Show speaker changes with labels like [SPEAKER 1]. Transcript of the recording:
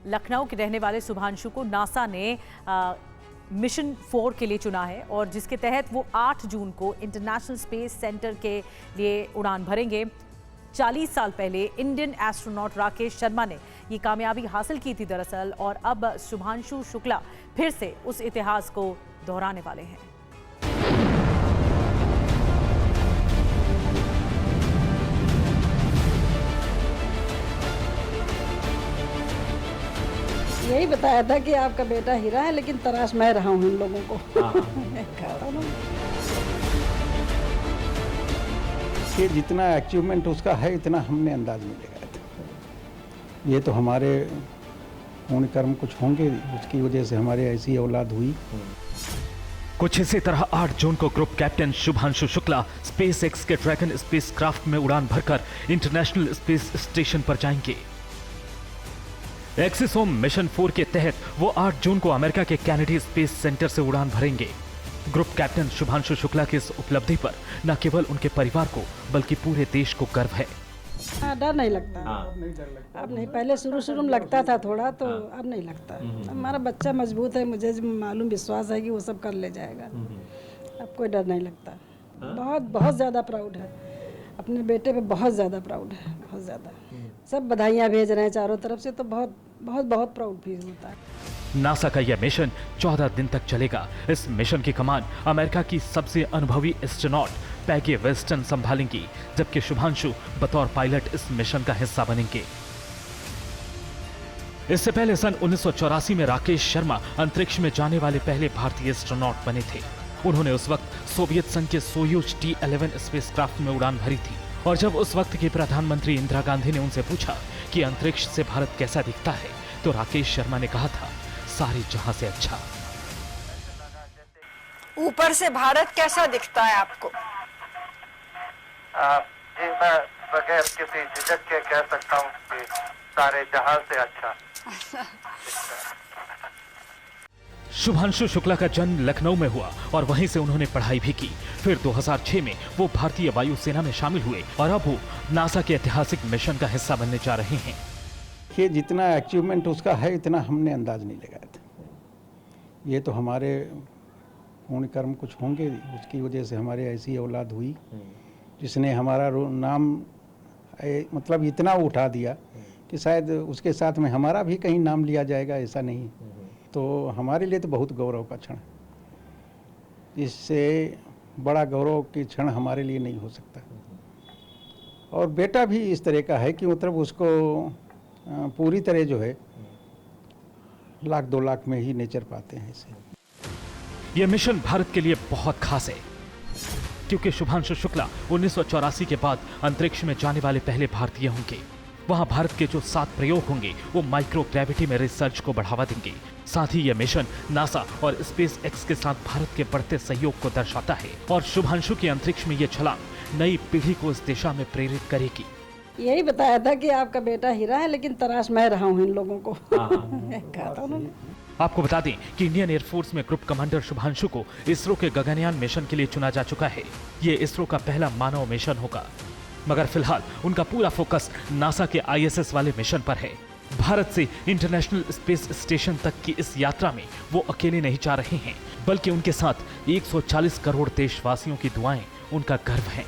[SPEAKER 1] लखनऊ के रहने वाले शुभांशु को नासा ने मिशन 4 के लिए चुना है और जिसके तहत वो 8 जून को इंटरनेशनल स्पेस सेंटर के लिए उड़ान भरेंगे। 40 साल पहले इंडियन एस्ट्रोनॉट राकेश शर्मा ने ये कामयाबी हासिल की थी दरअसल, और अब शुभांशु शुक्ला फिर से उस इतिहास को दोहराने वाले हैं।
[SPEAKER 2] यही बताया था कि आपका बेटा हीरा है, लेकिन तराश मैं रहा हूँ इन लोगों को।
[SPEAKER 3] कि जितना अचीवमेंट उसका है इतना हमने अंदाज नहीं लगाया था। ये तो हमारे पुण्य कर्म कुछ होंगे, उसकी वजह से हमारे ऐसी औलाद हुई।
[SPEAKER 4] कुछ इसी तरह 8 जून को group captain Shubhanshu Shukla space x के ड्रैगन स्पेस क्राफ्ट में उड़ान भरकर इंटरनेशनल स्पेस स्टेशन पर जाएंगे। एक्सिसोम मिशन 4 के तहत वो 8 जून को अमेरिका के कैनेडी स्पेस सेंटर से उड़ान भरेंगे। ग्रुप कैप्टन शुभांशु शुक्ला की इस उपलब्धि पर न केवल उनके परिवार को बल्कि पूरे देश को गर्व है।
[SPEAKER 2] डर नहीं लगता। अब नहीं, पहले शुरू में लगता था थोड़ा, तो अब नहीं लगता। हमारा बच्चा मजबूत है, मुझे मालूम विश्वास है कि वो सब कर ले जाएगा। अब कोई डर नहीं लगता। बहुत ज़्यादा प्राउड है अपने बेटे पे, बहुत ज़्यादा प्राउड है, बहुत ज़्यादा। सब बधाइयाँ भेज रहे हैं चारों तरफ से, तो बहुत बहुत बहुत प्राउड फील होता है।
[SPEAKER 4] नासा का यह मिशन 14 दिन तक चलेगा। इस मिशन की कमान अमेरिका की सबसे अनुभवी एस्ट्रोनॉट पैगी वेस्टन संभालेंगी, जबकि शुभांशु बतौर पायलट इस मिशन का हिस्सा बनेंगे। इससे पहले सन 1984 में राकेश शर्मा अंतरिक्ष में जाने वाले पहले भारतीय एस्ट्रोनॉट बने थे। उन्होंने उस वक्त सोवियत संघ के सोयूज T-11 स्पेसक्राफ्ट में उड़ान भरी थी, और जब उस वक्त की प्रधानमंत्री इंदिरा गांधी ने उनसे पूछा कि अंतरिक्ष से भारत कैसा दिखता है, तो राकेश शर्मा ने कहा था, सारे जहां से अच्छा।
[SPEAKER 5] ऊपर से भारत कैसा दिखता है आपको?
[SPEAKER 6] जी, मैं बगैर किसी झिझक के कह सकता हूँ कि सारे जहां से अच्छा।
[SPEAKER 4] शुभांशु शुक्ला का जन्म लखनऊ में हुआ और वहीं से उन्होंने पढ़ाई भी की। फिर 2006 में वो भारतीय वायुसेना में शामिल हुए और अब वो नासा के ऐतिहासिक मिशन का हिस्सा बनने जा रहे हैं।
[SPEAKER 3] कि जितना अचीवमेंट उसका है इतना हमने अंदाज नहीं लगाया था। ये तो हमारे पुण्य कर्म कुछ होंगे, उसकी वजह से हमारे ऐसी औलाद हुई जिसने हमारा नाम मतलब इतना उठा दिया कि शायद उसके साथ में हमारा भी कहीं नाम लिया जाएगा, ऐसा नहीं। तो हमारे लिए तो बहुत गौरव का क्षण, इससे बड़ा गौरव की क्षण हमारे लिए नहीं हो सकता। और बेटा भी इस तरह का है कि मतलब उसको पूरी तरह जो है 1-2 लाख में ही नेचर पाते हैं इसे।
[SPEAKER 4] यह मिशन भारत के लिए बहुत खास है, क्योंकि शुभांशु शुक्ला 1984 के बाद अंतरिक्ष में जाने वाले पहले भारतीय होंगे। वहां भारत के जो 7 प्रयोग होंगे वो माइक्रो ग्रेविटी में रिसर्च को बढ़ावा देंगे। साथ ही यह मिशन नासा और स्पेस एक्स के साथ भारत के बढ़ते सहयोग को दर्शाता है, और शुभांशु की अंतरिक्ष में यह छलांग नई पीढ़ी को इस दिशा में प्रेरित करेगी।
[SPEAKER 2] यही बताया था कि आपका बेटा हीरा है, लेकिन तराश मैं रहा हूँ इन लोगों को। कहा था उन्होंने।
[SPEAKER 4] आपको बता दें कि इंडियन एयरफोर्स में ग्रुप कमांडर शुभांशु को इसरो के गगनयान मिशन के लिए चुना जा चुका है। ये इसरो का पहला मानव मिशन होगा, मगर फिलहाल उनका पूरा फोकस नासा के ISS वाले मिशन पर है। भारत से इंटरनेशनल स्पेस स्टेशन तक की इस यात्रा में वो अकेले नहीं जा रहे हैं, बल्कि उनके साथ 140 करोड़ देशवासियों की दुआएं उनका गर्व हैं।